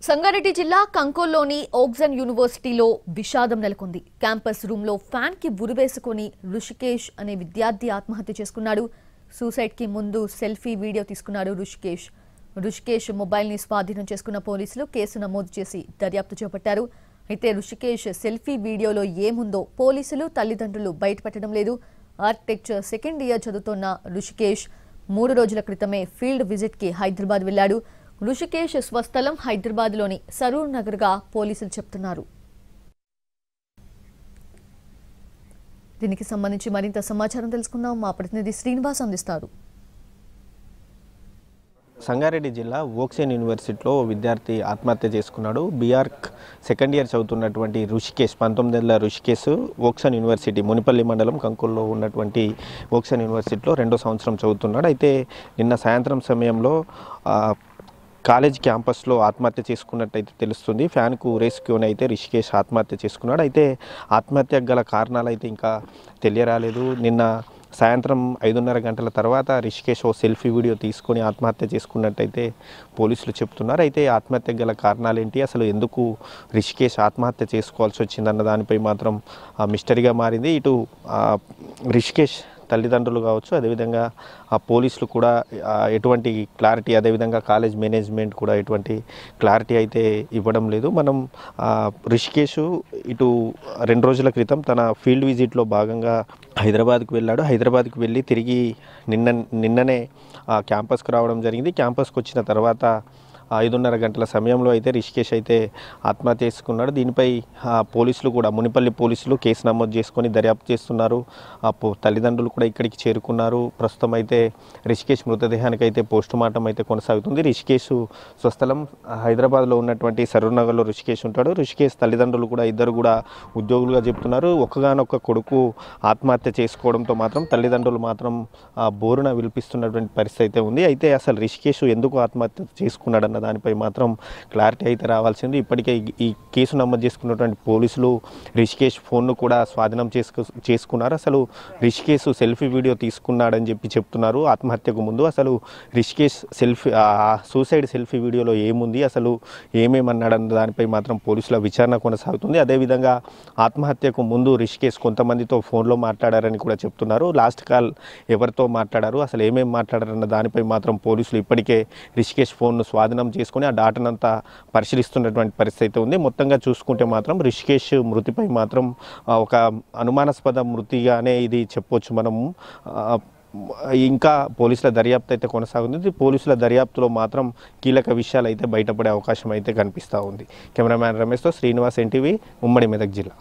సంగారెడ్డి జిల్లా కంకోల్లోని ఓక్జన్ యూనివర్సిటీలో విషాదం నెలకొంది. క్యాంపస్ రూమ్లో ఫ్యాన్ కి ఉరివేసుకొని రుషికేష్ అనే విద్యార్థి ఆత్మహత్య చేసుకున్నాడు. సూసైడ్ కి ముందు సెల్ఫీ వీడియో తీసుకున్నాడు రుషికేష్ మొబైల్ ని స్వాధీనం చేసుకున్న పోలీసులు కేసు నమోదు చేసి దర్యాప్తు చేపట్టారు. అయితే రుషికేష్ సెల్ఫీ వీడియోలో ఏముందో పోలీసులు తల్లిదండ్రులు బయటపెట్టడం లేదు. ఆర్కిటెక్చర్ సెకండ్ ఇయర్ చదువుతున్న రుషికేష్ 3 రోజుల క్రితమే ఫీల్డ్ విజిట్ కి హైదరాబాద్ వెళ్లాడు. రుషికేష్ స్వస్థలం హైదరాబాద్లోని సరూర్ నగర్గా పోలీసులు చెప్తున్నారు. దీనికి సంబంధించి మరింత సమాచారం తెలుసుకుందాం. మా ప్రతినిధి శ్రీనివాస్ అందిస్తారు. సంగారెడ్డి జిల్లా ఓక్జన్ యూనివర్సిటీలో విద్యార్థి ఆత్మహత్య చేసుకున్నాడు. బీఆర్క్ సెకండ్ ఇయర్ చదువుతున్నటువంటి రుషికేష్ 19 ఏళ్ల రుషికేష్ ఓక్జన్ యూనివర్సిటీ మునిపల్లి మండలం కంకోల్లో ఉన్నటువంటి ఓక్జన్ యూనివర్సిటీలో 2వ సంవత్సరం చదువుతున్నాడు. అయితే నిన్న సాయంత్రం సమయంలో కాలేజ్ క్యాంపస్లో ఆత్మహత్య చేసుకున్నట్టయితే తెలుస్తుంది. ఫ్యాన్కు ఉరేసుకొని అయితే రుషికేష్ ఆత్మహత్య చేసుకున్నాడు. అయితే ఆత్మహత్యకు గల కారణాలు అయితే ఇంకా తెలియరాలేదు. నిన్న సాయంత్రం 5:30 గంటల తర్వాత రుషికేష్ ఓ సెల్ఫీ వీడియో తీసుకొని ఆత్మహత్య చేసుకున్నట్టయితే పోలీసులు చెప్తున్నారు. అయితే ఆత్మహత్యకు గల కారణాలు ఏంటి, అసలు ఎందుకు రుషికేష్ ఆత్మహత్య చేసుకోవాల్సి వచ్చిందన్న దానిపై మాత్రం మిస్టరీగా మారింది. ఇటు రుషికేష్ తల్లిదండ్రులు కావచ్చు, అదేవిధంగా పోలీసులు కూడా ఎటువంటి క్లారిటీ, అదేవిధంగా కాలేజ్ మేనేజ్మెంట్ కూడా ఎటువంటి క్లారిటీ అయితే ఇవ్వడం లేదు. మనం రుషికేష్ ఇటు 2 రోజుల క్రితం తన ఫీల్డ్ విజిట్లో భాగంగా హైదరాబాద్కు వెళ్ళాడు. హైదరాబాద్కు వెళ్ళి తిరిగి నిన్ననే క్యాంపస్కు రావడం జరిగింది. క్యాంపస్కి వచ్చిన తర్వాత 5:30 గంటల సమయంలో అయితే రుషికేష్ అయితే ఆత్మహత్య చేసుకున్నాడు. దీనిపై పోలీసులు కూడా మునిపల్లి పోలీసులు కేసు నమోదు చేసుకొని దర్యాప్తు చేస్తున్నారు. తల్లిదండ్రులు కూడా ఇక్కడికి చేరుకున్నారు. ప్రస్తుతం అయితే రుషికేష్ మృతదేహానికి అయితే పోస్టుమార్టం అయితే కొనసాగుతుంది. రుషికేష్ స్వస్థలం హైదరాబాద్లో ఉన్నటువంటి సరూర్ నగర్లో రుషికేష్ ఉంటాడు. రుషికేష్ తల్లిదండ్రులు కూడా ఇద్దరు కూడా ఉద్యోగులుగా చెప్తున్నారు. ఒక్కగానొక్క కొడుకు ఆత్మహత్య చేసుకోవడంతో మాత్రం తల్లిదండ్రులు మాత్రం బోరున విలిపిస్తున్నటువంటి పరిస్థితి అయితే ఉంది. అయితే అసలు రుషికేష్ ఎందుకు ఆత్మహత్య చేసుకున్నాడు దానిపై మాత్రం క్లారిటీ అయితే రావాల్సింది. ఇప్పటికే ఈ కేసు నమోదు చేసుకున్నటువంటి పోలీసులు రుషికేష్ ఫోన్ను కూడా స్వాధీనం చేసుకున్నారు. అసలు రుషికేష్ సెల్ఫీ వీడియో తీసుకున్నాడని చెప్తున్నారు. ఆత్మహత్యకు ముందు అసలు రుషికేష్ సూసైడ్ సెల్ఫీ వీడియోలో ఏముంది, అసలు ఏమేమన్నాడన్న దానిపై మాత్రం పోలీసుల విచారణ కొనసాగుతుంది. అదేవిధంగా ఆత్మహత్యకు ముందు రుషికేష్ కొంతమందితో ఫోన్లో మాట్లాడారని కూడా చెప్తున్నారు. లాస్ట్ కాల్ ఎవరితో మాట్లాడారు, అసలు ఏమేమి మాట్లాడారన్న దానిపై మాత్రం పోలీసులు ఇప్పటికే రుషికేష్ ఫోన్ను స్వాధీనం చేసుకుని ఆ డాటానంతా పరిశీలిస్తున్నటువంటి పరిస్థితి ఉంది. మొత్తంగా చూసుకుంటే మాత్రం రుషికేష్ మృతిపై మాత్రం ఒక అనుమానాస్పద మృతిగానే ఇది చెప్పొచ్చు మనము. ఇంకా పోలీసుల దర్యాప్తు అయితే కొనసాగుతుంది. పోలీసుల దర్యాప్తులో మాత్రం కీలక విషయాలు అయితే బయటపడే అవకాశం అయితే కనిపిస్తూ ఉంది. కెమెరామ్యాన్ రమేష్తో శ్రీనివాస్, ఎన్టీవీ, ఉమ్మడి మెదక్ జిల్లా.